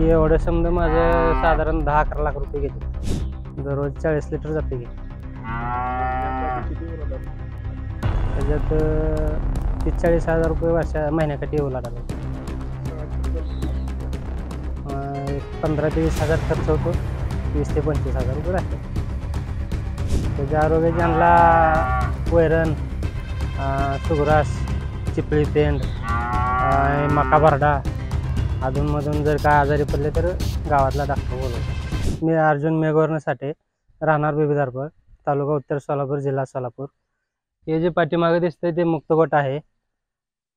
एवढं समजा माझं साधारण 10-11 लाख रुपये घेते. दररोज 40 लिटर जाते की. त्याच्यात 40,000 रुपये महिन्याकाठी येऊ लागला. एक 15 ते 20,000 खर्च होतो. 20 ते 25,000 रुपये राहतात. त्याच्या आरोग्याची आणला वैरण, सुग्रास, चिपळी पेंड, मका भरडा. अधूनमधून जर काय आजारी पडले तर गावातला डॉक्टर बोलवतो. मी अर्जुन मेघवर्णसाठी राहणार बेबीदारपूर, तालुका उत्तर सोलापूर, जिल्हा सोलापूर. हे जे पाठीमागे दिसतंय ते मुक्तगोट आहे.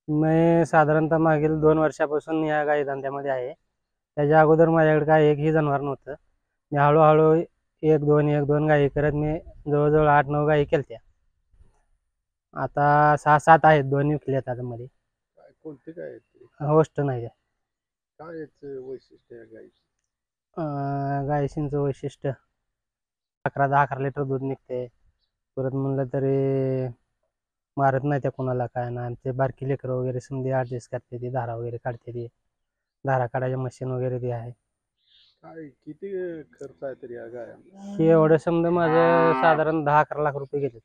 मी साधारणतः मागील 2 वर्षापासून या गाई धंद्यामध्ये आहे. त्याच्या अगोदर माझ्याकडे काय एकही जनावर नव्हतं. मी हळूहळू 1-2 गाई करत मी जवळजवळ 8-9 गाई केल्या. आता 6-7 आहेत, 2 विकल्यात आता मध्ये. कोणते काय होस्ट नाही. काय वैशिष्ट्य आहे गायीचं वैशिष्ट्य 11-11 लिटर दूध निघते. परत म्हणलं तरी मारत नाही त्या कोणाला काय ना. ते बारकी लेकरं वगैरे समधी ॲडजस्ट करते, ती धारा वगैरे काढते, ती धारा काढायचे मशीन वगैरे ते आहे. काय किती खर्च आहे तरी या गाया? हे एवढं समजा माझं साधारण 10-11 लाख रुपये घेतात.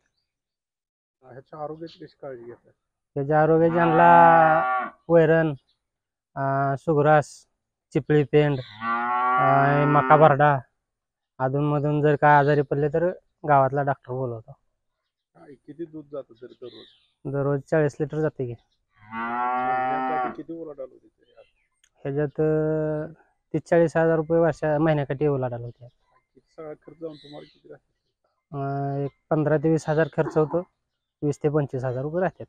ह्याच्या आरोग्याची कशी काळजी घेतात? त्याच्या आरोग्याची आणला वैरण, सुग्रास, चिपळी पेंड, मका भरडा. अधूनमधून जर काय आजारी पडले तर गावातला डॉक्टर बोलवतो. काय किती दूध जातं तरी दररोज 40 लिटर जाते की. किती उलाढाल होती ह्याच्यात 40,000 रुपये महिन्याकाठी येऊ लागला होत्या. सगळा खर्च जाऊन तुम्हाला किती राहतो? एक 15 ते 20,000 खर्च होतो. 20 ते 25,000 रुपये राहतात.